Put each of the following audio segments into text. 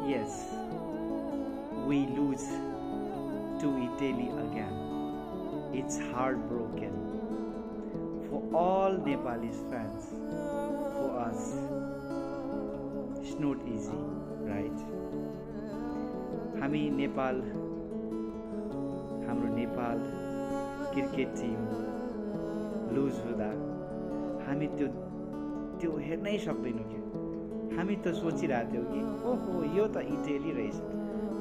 Yes, we lose to Italy again. It's heartbroken for all Nepalese fans. For us, it's not easy, right? हामी नेपाल, हाम्रो Nepal cricket team loose हुँदा हामी त्यो हेर्नै सक्दैनौँ कि हामी त सोचिरहेको थियौँ कि ओहो यो त इटाली रहेछ,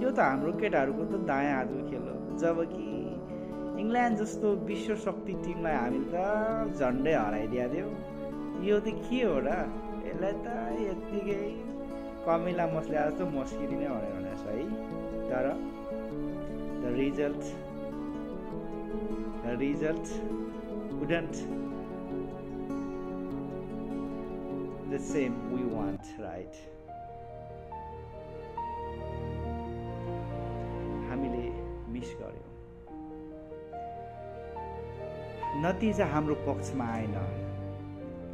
यो त हाम्रो केटाहरूको त दायाँ हातको खेल हो, जबकि इङ्ल्यान्ड जस्तो विश्व शक्ति टिमलाई हामीले त झन्डै हराइदिएको थियौँ। यो त के हो र, यसलाई त यत्तिकै कमिला मस्ले जस्तो मस्किदिने भनेर भनेको छ है। तर the result wouldn't the same we want, right? हामीले मिस गर्यौँ, नतिजा हाम्रो पक्षमा आएन,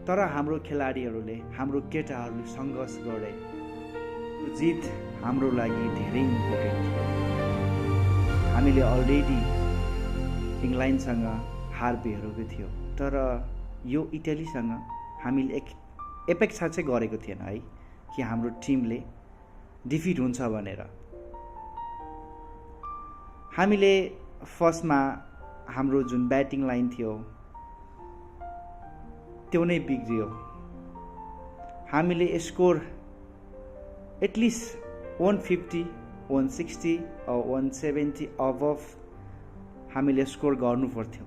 तर हाम्रो खेलाडीहरूले, हाम्रो केटाहरूले सङ्घर्ष गरे। जित हाम्रो लागि धेरै इम्पोर्टेन्ट थियो। हामीले अलरेडी इङ्ल्यान्डसँग हार बेहोरेको थियो, तर यो इटालीसँग हामीले अपेक्षा चाहिँ गरेको थिएन है कि हाम्रो टिमले डिफिट हुन्छ भनेर। हामीले फर्स्टमा हाम्रो जुन ब्याटिङ लाइन थियो त्यो नै बिग्रियो। हामीले स्कोर एटलिस्ट 150, 160 or 170 अबभ हामीले स्कोर गर्नु पर्थ्यो,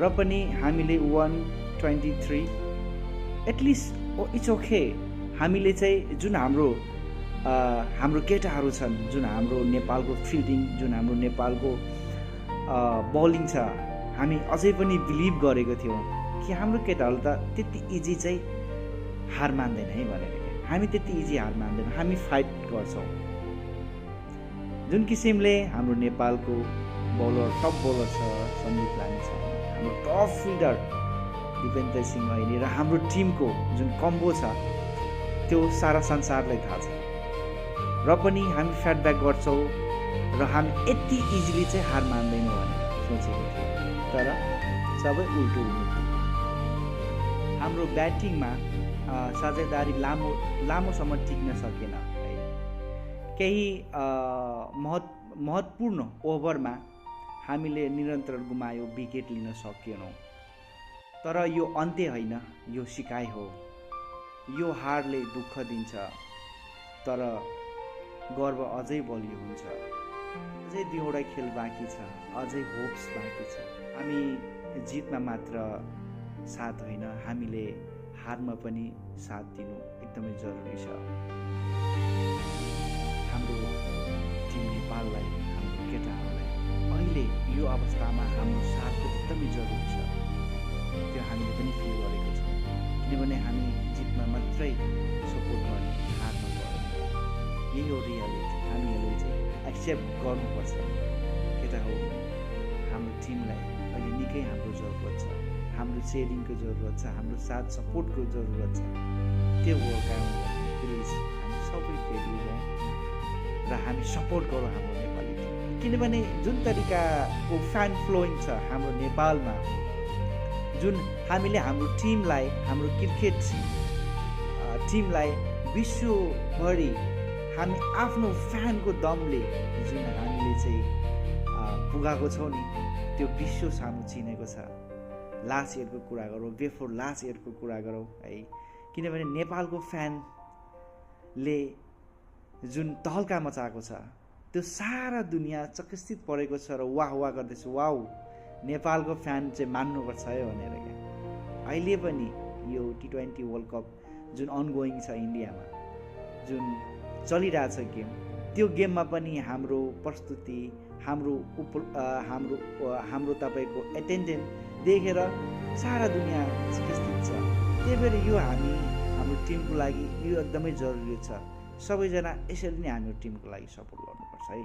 र पनि हामीले 123 एटलिस्ट इट्स ओके। हामीले चाहिँ जुन हाम्रो केटाहरू छन्, जुन हाम्रो नेपालको फिल्डिङ, जुन हाम्रो नेपालको बलिङ छ, हामी अझै पनि बिलिभ गरेको थियौँ कि हाम्रो केटाहरू त त्यति इजी चाहिँ हार मान्दैन है भनेर। हामी त्यति इजी हार मान्दैनौँ, हामी फाइट गर्छौँ। जुन किसिमले हाम्रो नेपालको टप बलर छ सन्दीप लामिछाने, हाम्रो टप फिल्डर दिपेन्द्र सिंह अहिले, र हाम्रो टिमको जुन कम्बो छ त्यो सारा संसारलाई थाहा छ। र पनि हामी फिडब्याक गर्छौँ र हामी यति इजिली चाहिँ हार मान्दैनौँ भनेर सोचेको थियौँ, तर सबै उल्टो हुनु। हाम्रो ब्याटिङमा साझेदारी लामोसम्म टिक्न सकेन है। केही महत्त्वपूर्ण ओभरमा हामीले निरन्तर गुमायो, विकेट लिन सकेनौँ। तर यो अन्त्य होइन, यो सिकाइ हो। यो हारले दुःख दिन्छ, तर गर्व अझै बलियो हुन्छ। अझै 2वटा खेल बाँकी छ, अझै होप्स बाँकी छ। हामी जितमा मात्र साथ होइन, हामीले हारमा पनि साथ दिनु एकदमै जरुरी छ। हाम्रो टिम नेपाललाई, हाम्रो केटाहरूलाई अहिले यो अवस्थामा हाम्रो साथको एकदमै जरुरी छ। त्यो हामीले पनि फिल गरेको छौँ, किनभने हामी जितमा मात्रै सपोर्ट गर्ने, हारमा गर्नु, यही हो रियालिटी। हामीहरूले चाहिँ एक्सेप्ट गर्नुपर्छ। केटा हो, हाम्रो टिमलाई अहिले निकै हाम्रो जरुरत छ, हाम्रो सेयरिङको जरुरत छ, हाम्रो साथ सपोर्टको जरुरत छ। त्यो हो कारण प्लिज हामी सबै फेरि जाउँ र हामी सपोर्ट गरौँ हाम्रो नेपाली टिम। किनभने जुन तरिकाको फ्यान फ्लोइङ छ हाम्रो नेपालमा, जुन हामीले हाम्रो टिमलाई, हाम्रो क्रिकेट टिमलाई विश्वभरि हामी आफ्नो फ्यानको दमले जुन हामीले चाहिँ पुगाएको छौँ नि, त्यो विश्व सामु चिनेको छ। लास्ट इयरको कुरा गरौँ, बिफोर लास्ट इयरको कुरा गरौँ है, किनभने नेपालको फ्यानले जुन तहल्का मचाएको छ त्यो सारा दुनियाँ चकित परेको छ र वाह वाह गर्दैछ। वाउ, नेपालको फ्यान चाहिँ मान्नुपर्छ है भनेर। क्या अहिले पनि यो T20 वर्ल्ड कप जुन अनगोइङ छ इन्डियामा, जुन चलिरहेछ गेम, त्यो गेममा पनि हाम्रो प्रस्तुति, हाम्रो तपाईँको एटेन्डेन्स देखेर सारा दुनियाँ चिकित्सित छ। त्यही भएर यो हाम्रो टिमको लागि यो एकदमै जरुरी छ। सबैजना यसरी नै हाम्रो टिमको लागि सपोर्ट गर्नुपर्छ है।